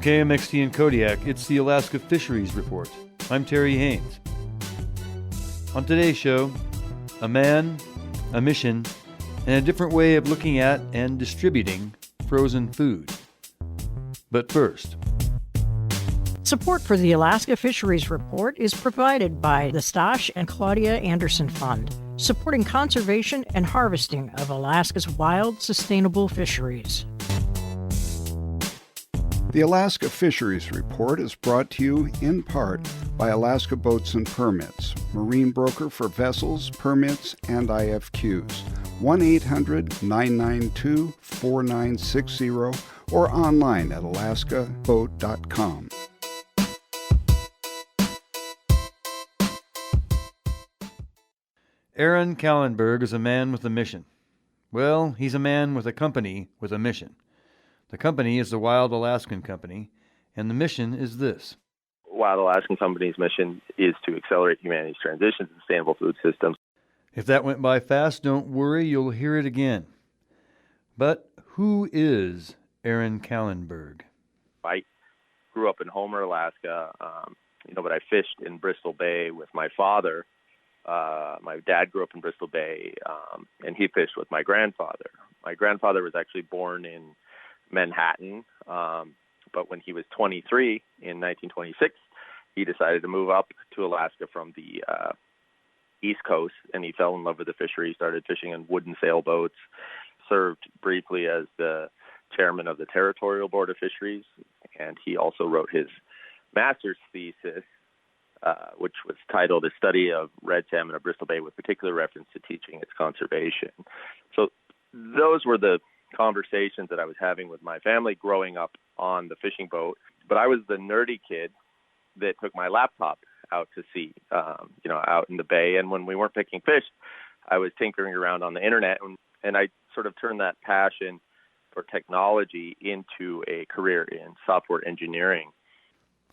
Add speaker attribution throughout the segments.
Speaker 1: KMXT in Kodiak, it's the Alaska Fisheries Report. I'm Terry Haynes. On today's show, a man, a mission, and a different way of looking at and distributing frozen food. But first,
Speaker 2: support for the Alaska Fisheries Report is provided by the Stosh and Claudia Anderson Fund, supporting conservation and harvesting of Alaska's wild, sustainable fisheries.
Speaker 3: The Alaska Fisheries Report is brought to you in part by Alaska Boats and Permits, marine broker for vessels, permits, and IFQs. 1-800-992-4960 or online at alaskaboat.com.
Speaker 1: Aaron Kallenberg is a man with a mission. Well, he's a man with a company with a mission. The company is the Wild Alaskan Company, and the mission is this.
Speaker 4: Wild Alaskan Company's mission is to accelerate humanity's transition to sustainable food systems.
Speaker 1: If that went by fast, don't worry, you'll hear it again. But who is Aaron Kallenberg?
Speaker 4: I grew up in Homer, Alaska, but I fished in Bristol Bay with my father. My dad grew up in Bristol Bay, and he fished with my grandfather. My grandfather was actually born in Manhattan, but when he was 23 in 1926, he decided to move up to Alaska from the East Coast, and he fell in love with the fishery, started fishing in wooden sailboats, served briefly as the chairman of the Territorial Board of Fisheries, and he also wrote his master's thesis, which was titled A Study of Red Salmon of Bristol Bay with particular reference to teaching its conservation. So those were the conversations that I was having with my family growing up on the fishing boat. But I was the nerdy kid that took my laptop out to sea, out in the bay. And when we weren't picking fish, I was tinkering around on the internet. And I sort of turned that passion for technology into a career in software engineering.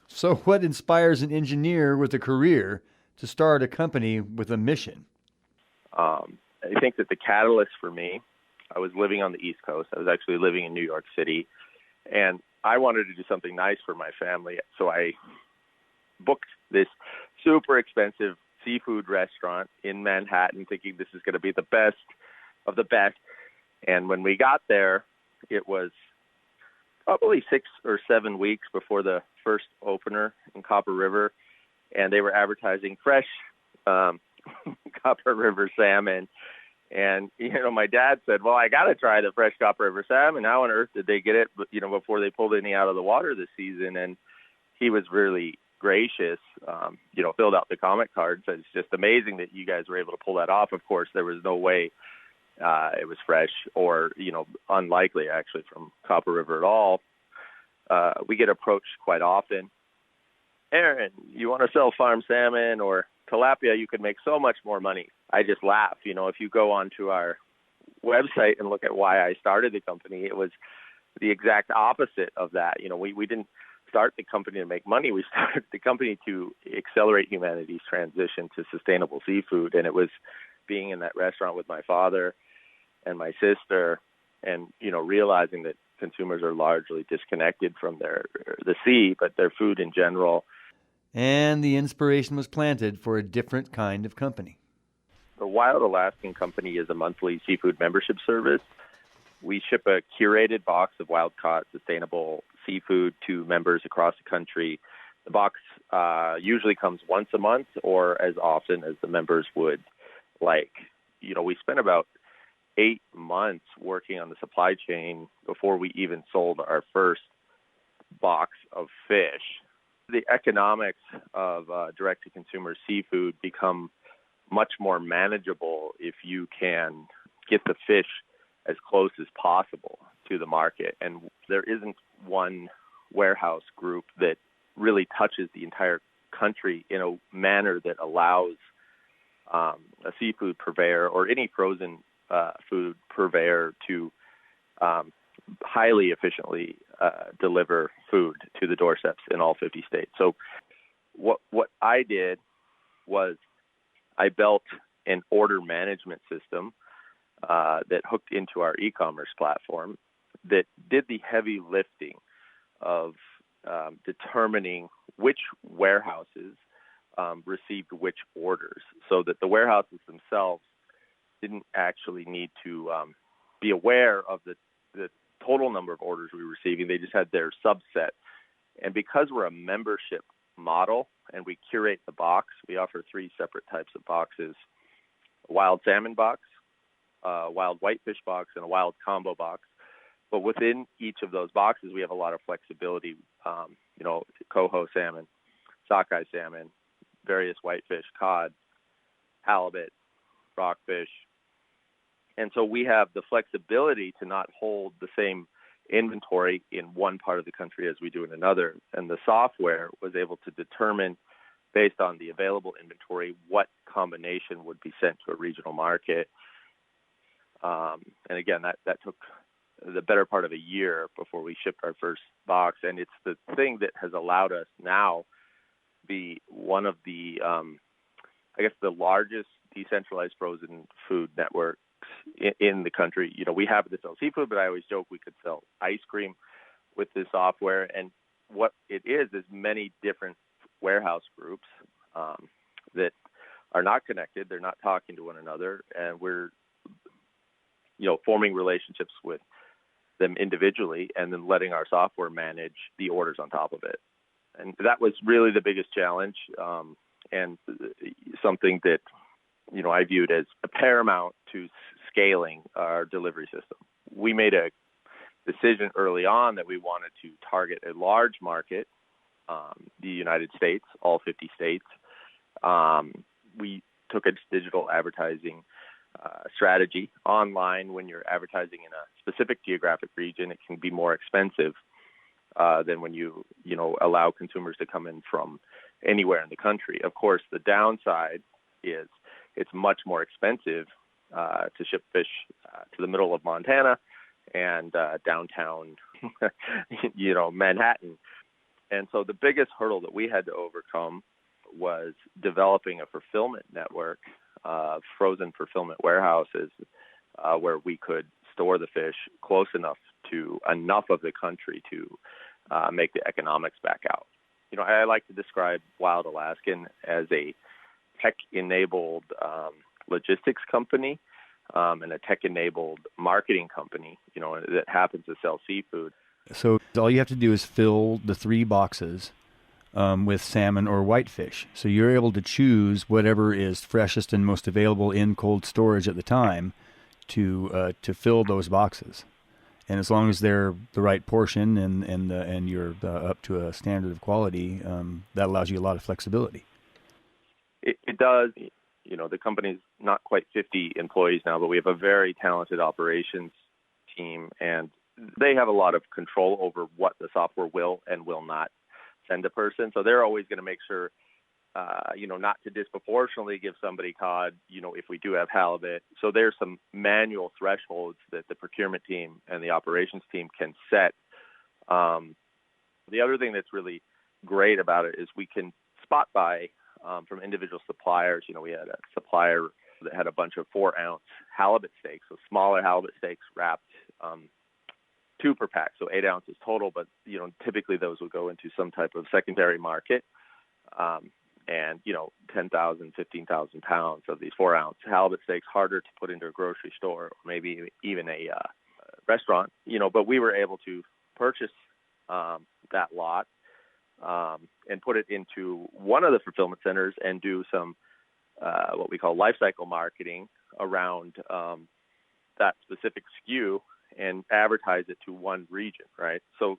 Speaker 1: So what inspires an engineer with a career to start a company with a mission?
Speaker 4: I think that the catalyst for me, I was living on the East Coast. I was actually living in New York City, and I wanted to do something nice for my family. So I booked this super expensive seafood restaurant in Manhattan, thinking this is going to be the best of the best. And when we got there, it was probably 6 or 7 weeks before the first opener in Copper River, and they were advertising fresh Copper River salmon. And, my dad said, well, I got to try the fresh Copper River salmon. How on earth did they get it, before they pulled any out of the water this season? And he was really gracious, filled out the comment card. Said, it's just amazing that you guys were able to pull that off. Of course, there was no way it was fresh or, unlikely actually from Copper River at all. We get approached quite often. Aaron, you want to sell farm salmon or tilapia? You could make so much more money. I just laugh. If you go onto our website and look at why I started the company, it was the exact opposite of that. We didn't start the company to make money. We started the company to accelerate humanity's transition to sustainable seafood. And it was being in that restaurant with my father and my sister and, realizing that consumers are largely disconnected from the sea, but their food in general.
Speaker 1: And the inspiration was planted for a different kind of company.
Speaker 4: The Wild Alaskan Company is a monthly seafood membership service. We ship a curated box of wild-caught, sustainable seafood to members across the country. The box usually comes once a month or as often as the members would like. We spent about 8 months working on the supply chain before we even sold our first box of fish. The economics of direct-to-consumer seafood become much more manageable if you can get the fish as close as possible to the market. And there isn't one warehouse group that really touches the entire country in a manner that allows a seafood purveyor or any frozen food purveyor to highly efficiently deliver food to the doorsteps in all 50 states. So what I did was I built an order management system that hooked into our e-commerce platform that did the heavy lifting of determining which warehouses received which orders, so that the warehouses themselves didn't actually need to be aware of the total number of orders we were receiving. They just had their subset. And because we're a membership model and we curate the box, we offer 3 separate types of boxes: a wild salmon box, a wild whitefish box, and a wild combo box. But within each of those boxes, we have a lot of flexibility, coho salmon, sockeye salmon, various whitefish, cod, halibut, rockfish. And so we have the flexibility to not hold the same inventory in one part of the country as we do in another. And the software was able to determine, based on the available inventory, what combination would be sent to a regional market. And again, that took the better part of a year before we shipped our first box. And it's the thing that has allowed us now be one of the, the largest decentralized frozen food networks in the country. We have to sell seafood, but I always joke we could sell ice cream with this software. And what it is many different warehouse groups that are not connected. They're not talking to one another. And we're, forming relationships with them individually and then letting our software manage the orders on top of it. And that was really the biggest challenge, and something that, I viewed as paramount to scaling our delivery system. We made a decision early on that we wanted to target a large market, the United States, all 50 states. We took a digital advertising strategy online. When you're advertising in a specific geographic region, it can be more expensive than when you allow consumers to come in from anywhere in the country. Of course, the downside is it's much more expensive to ship fish to the middle of Montana and downtown, Manhattan. And so the biggest hurdle that we had to overcome was developing a fulfillment network of frozen fulfillment warehouses where we could store the fish close enough to enough of the country to make the economics back out. I like to describe Wild Alaskan as a tech-enabled logistics company and a tech-enabled marketing company, that happens to sell seafood.
Speaker 1: So all you have to do is fill the 3 boxes with salmon or whitefish. So you're able to choose whatever is freshest and most available in cold storage at the time to fill those boxes. And as long as they're the right portion and you're up to a standard of quality, that allows you a lot of flexibility.
Speaker 4: It does. The company's not quite 50 employees now, but we have a very talented operations team, and they have a lot of control over what the software will and will not send a person. So they're always going to make sure, not to disproportionately give somebody cod, if we do have halibut. So there's some manual thresholds that the procurement team and the operations team can set. The other thing that's really great about it is we can spot buy from individual suppliers. We had a supplier that had a bunch of 4-ounce halibut steaks, so smaller halibut steaks wrapped 2 per pack, so 8 ounces total. But typically those would go into some type of secondary market, and 10,000, 15,000 pounds of these 4-ounce halibut steaks, harder to put into a grocery store or maybe even a restaurant. But we were able to purchase that lot and put it into one of the fulfillment centers and do some what we call life cycle marketing around that specific SKU and advertise it to one region, right? So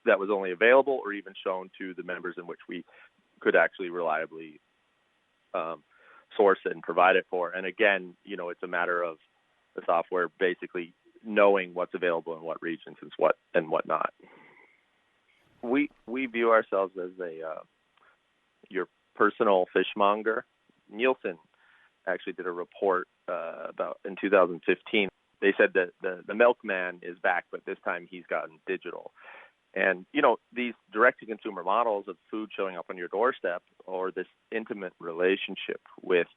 Speaker 4: that was only available or even shown to the members in which we could actually reliably source it and provide it for. And again, it's a matter of the software basically knowing what's available in what regions and what not. We view ourselves as your personal fishmonger. Nielsen actually did a report about in 2015. They said that the milkman is back, but this time he's gotten digital. And, these direct-to-consumer models of food showing up on your doorstep, or this intimate relationship with,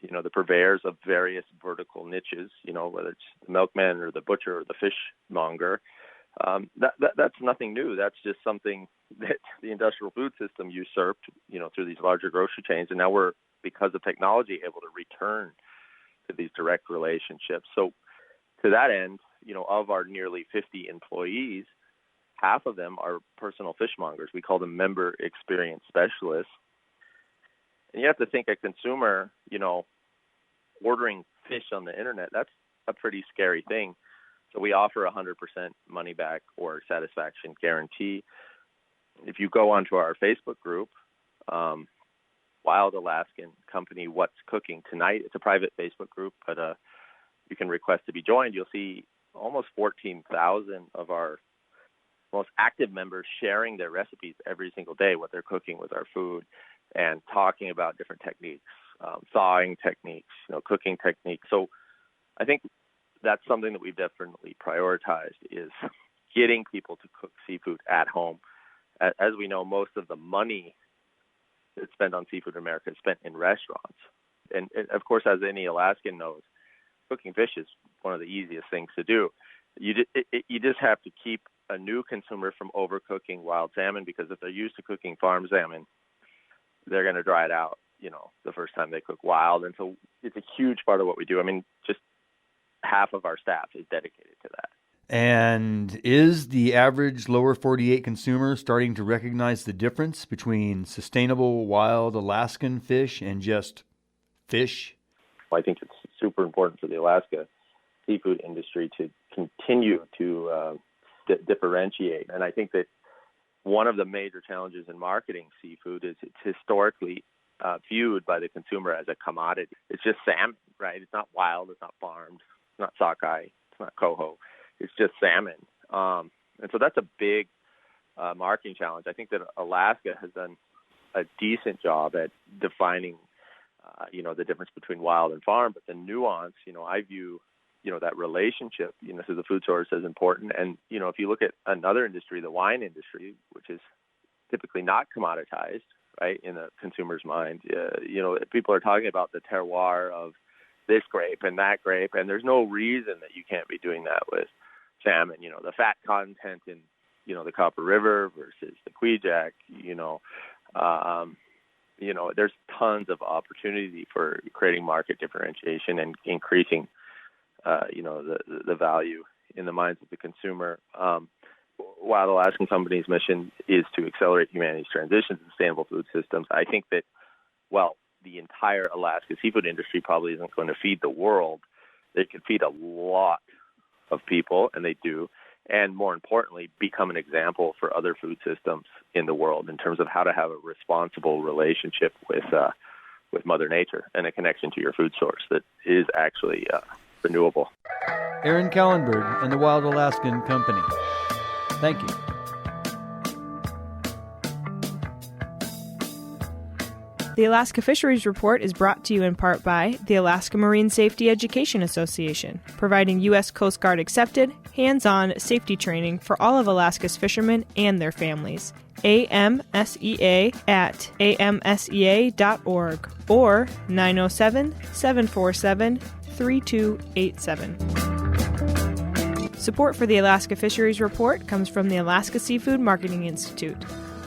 Speaker 4: the purveyors of various vertical niches, whether it's the milkman or the butcher or the fishmonger, That's nothing new. That's just something that the industrial food system usurped, through these larger grocery chains. And now we're, because of technology, able to return to these direct relationships. So to that end, of our nearly 50 employees, half of them are personal fishmongers. We call them member experience specialists. And you have to think a consumer, ordering fish on the internet, that's a pretty scary thing. So we offer 100% money back or satisfaction guarantee. If you go onto our Facebook group, Wild Alaskan Company, What's Cooking Tonight, it's a private Facebook group, but you can request to be joined. You'll see almost 14,000 of our most active members sharing their recipes every single day, what they're cooking with our food, and talking about different techniques, thawing techniques, cooking techniques. So I think that's something that we've definitely prioritized, is getting people to cook seafood at home. As we know, most of the money that's spent on seafood in America is spent in restaurants. And of course, as any Alaskan knows, cooking fish is one of the easiest things to do. You just have to keep a new consumer from overcooking wild salmon, because if they're used to cooking farm salmon, they're going to dry it out, the first time they cook wild. And so it's a huge part of what we do. I mean, just half of our staff is dedicated to that.
Speaker 1: And is the average lower 48 consumer starting to recognize the difference between sustainable wild Alaskan fish and just fish?
Speaker 4: I think it's super important for the Alaska seafood industry to continue to differentiate. And I think that one of the major challenges in marketing seafood is it's historically viewed by the consumer as a commodity. It's just salmon, right? It's not wild, it's not farmed, it's not sockeye, it's not coho. It's just salmon. And so that's a big marketing challenge. I think that Alaska has done a decent job at defining, the difference between wild and farm. But the nuance, I view, that relationship, to the food source as important. And, if you look at another industry, the wine industry, which is typically not commoditized, right, in the consumer's mind, people are talking about the terroir of this grape and that grape, and there's no reason that you can't be doing that with salmon. The fat content in, the Copper River versus the Kvichak, there's tons of opportunity for creating market differentiation and increasing, the value in the minds of the consumer. Wild Alaskan Company's mission is to accelerate humanity's transition to sustainable food systems. I think that, the entire Alaska seafood industry probably isn't going to feed the world. They could feed a lot of people, and they do, and more importantly, become an example for other food systems in the world in terms of how to have a responsible relationship with Mother Nature and a connection to your food source that is actually renewable.
Speaker 1: Aaron Kallenberg and the Wild Alaskan Company. Thank you.
Speaker 5: The Alaska Fisheries Report is brought to you in part by the Alaska Marine Safety Education Association, providing U.S. Coast Guard accepted, hands-on safety training for all of Alaska's fishermen and their families. AMSEA at amsea.org or 907-747-3287. Support for the Alaska Fisheries Report comes from the Alaska Seafood Marketing Institute,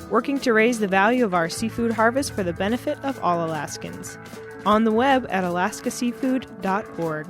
Speaker 5: working to raise the value of our seafood harvest for the benefit of all Alaskans. On the web at alaskaseafood.org.